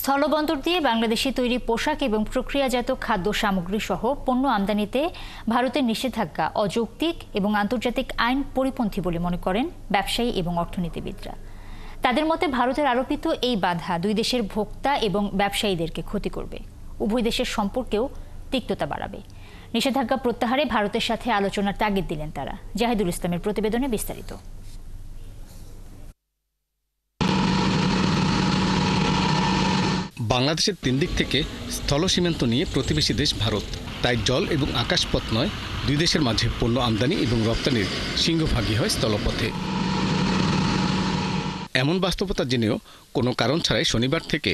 স্থলবন্দর দিয়ে বাংলাদেশে তৈরি পোশাক এবং প্রক্রিয়াজাত খাদ্য সামগ্রী সহ পণ্য আমদানিতে ভারতের নিষেধাজ্ঞা অযৌক্তিক এবং আন্তর্জাতিক আইন পরিপন্থী বলে মনে করেন ব্যবসায়ী এবং অর্থনীতিবিদরা। তাদের মতে ভারতের আরোপিত এই বাধা দুই দেশের ভোক্তা এবং ব্যবসায়ীদেরকে ক্ষতি করবে, উভয় দেশের সম্পর্কেও তিক্ততা বাড়াবে। নিষেধাজ্ঞা প্রত্যাহারে ভারতের সাথে আলোচনার তাগিদ দিলেন তারা। জাহিদুল ইসলামের প্রতিবেদনে বিস্তারিত। বাংলাদেশের 3 দিক থেকে স্থল সীমান্ত নিয়ে প্রতিবেশী দেশ ভারত, তাই জল এবং আকাশপথ নয়, দুই দেশের মাঝে পণ্য আমদানি এবং রপ্তানির সিংহভাগই হয় স্থলপথে। এমন বাস্তবতা জেনেও কোনো কারণ ছাড়াই শনিবার থেকে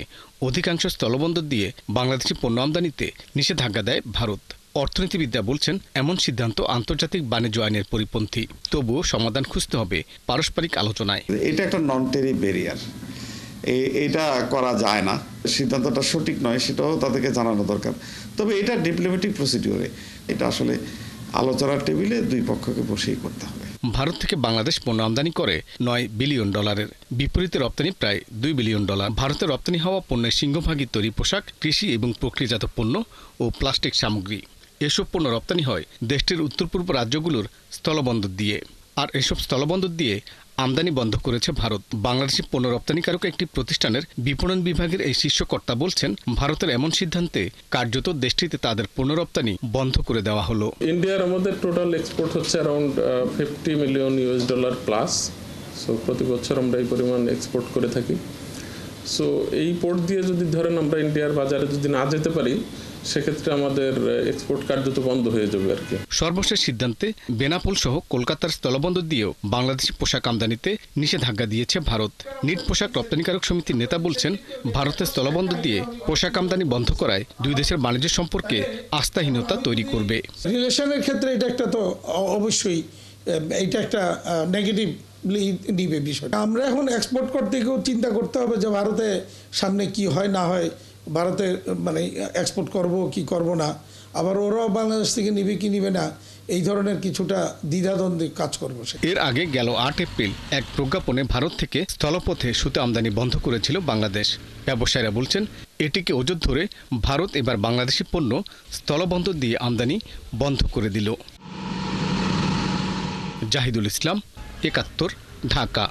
অধিকাংশ স্থলবন্দর দিয়ে বাংলাদেশি পণ্য আমদানিতে নিষেধাজ্ঞা দেয় ভারত। অর্থনীতিবিদরা বলছেন এমন সিদ্ধান্ত আন্তর্জাতিক বাণিজ্য আইনের পরিপন্থী, তবুও সমাধান খুঁজতে হবে পারস্পরিক আলোচনায়। এটা একটা নন টেরিফ ব্যারিয়ার, এটা করা যায় না, সিদ্ধান্তটা সঠিক নয়, সেটাও তাদেরকে জানানো দরকার। তবে এটা ডিপ্লোম্যাটিক প্রসিডিওরে, এটা আসলে আলোচনার টেবিলে দুই পক্ষকে বসেই করতে হবে। ভারত থেকে বাংলাদেশ পণ্য আমদানি করে $9 বিলিয়ন, বিপরীতে রপ্তানি প্রায় $2 বিলিয়ন। ভারতে রপ্তানি হওয়া পণ্যের সিংহভাগই তৈরি পোশাক, কৃষি এবং প্রক্রিয়াজাত পণ্য ও প্লাস্টিক সামগ্রী। এসব পণ্য রপ্তানি হয় দেশটির উত্তর পূর্ব রাজ্যগুলোর স্থলবন্দর দিয়ে, আর এসব স্থলবন্দর দিয়ে আমদানি বন্ধ করেছে ভারত। বাংলাদেশি পণ্য রপ্তানিকারক একটি প্রতিষ্ঠানের বিপণন বিভাগের এই শীর্ষকর্তা বলছেন, ভারতের এমন সিদ্ধান্তে কার্যত দেশটিতে তাদের পণ্য রপ্তানি বন্ধ করে দেওয়া হলো। ইন্ডিয়ার আমাদের টোটাল এক্সপোর্ট হচ্ছে অ্যারাউন্ড $50 মিলিয়ন প্লাস। সো প্রতি বছর আমরা এই পরিমাণ এক্সপোর্ট করে থাকি। সো এই পোর্ট দিয়ে যদি ধরেন আমরা ইন্ডিয়ার বাজারে যদি না যেতে পারি, সেক্ষেত্রে আমাদের এক্সপোর্ট কার্যত বন্ধ হয়ে যাবে আর কি। সর্বশেষ সিদ্ধান্তে বেনাপোল সহ কলকাতার স্থলবন্দর দিয়েও বাংলাদেশি পোশাক আমদানিতে নিষেধাজ্ঞা দিয়েছে ভারত। নিট পোশাক রপ্তানিকারক সমিতির নেতা বলছেন, ভারতের স্থলবন্দর দিয়ে পোশাক আমদানি বন্ধ করায় দুই দেশের বাণিজ্য সম্পর্কে আস্থাহীনতা তৈরি করবে। রিলেশনের ক্ষেত্রে এটা একটা তো অবশ্যই এটা একটা নেগেটিভ নিবে বিষয়টা। আমরা এখন এক্সপোর্ট করতে গিয়েও চিন্তা করতে হবে যে ভারতে সামনে কি হয় না হয়, ভারতে মানে এক্সপোর্ট করব কি করব না, আবার ওরাও বাংলাদেশ থেকে নিবে কি নিবে না, এই ধরনের কিছুটা দ্বিধাদ্বন্দ্বে কাজ করবো। এর আগে গেল 8 এপ্রিল এক প্রজ্ঞাপনে ভারত থেকে স্থলপথে সুতা আমদানি বন্ধ করেছিল বাংলাদেশ। ব্যবসায়ীরা বলছেন, এটিকে ওজোর ধরে ভারত এবার বাংলাদেশি পণ্য স্থলবন্দর দিয়ে আমদানি বন্ধ করে দিল। জাহিদুল ইসলাম, 71, ঢাকা।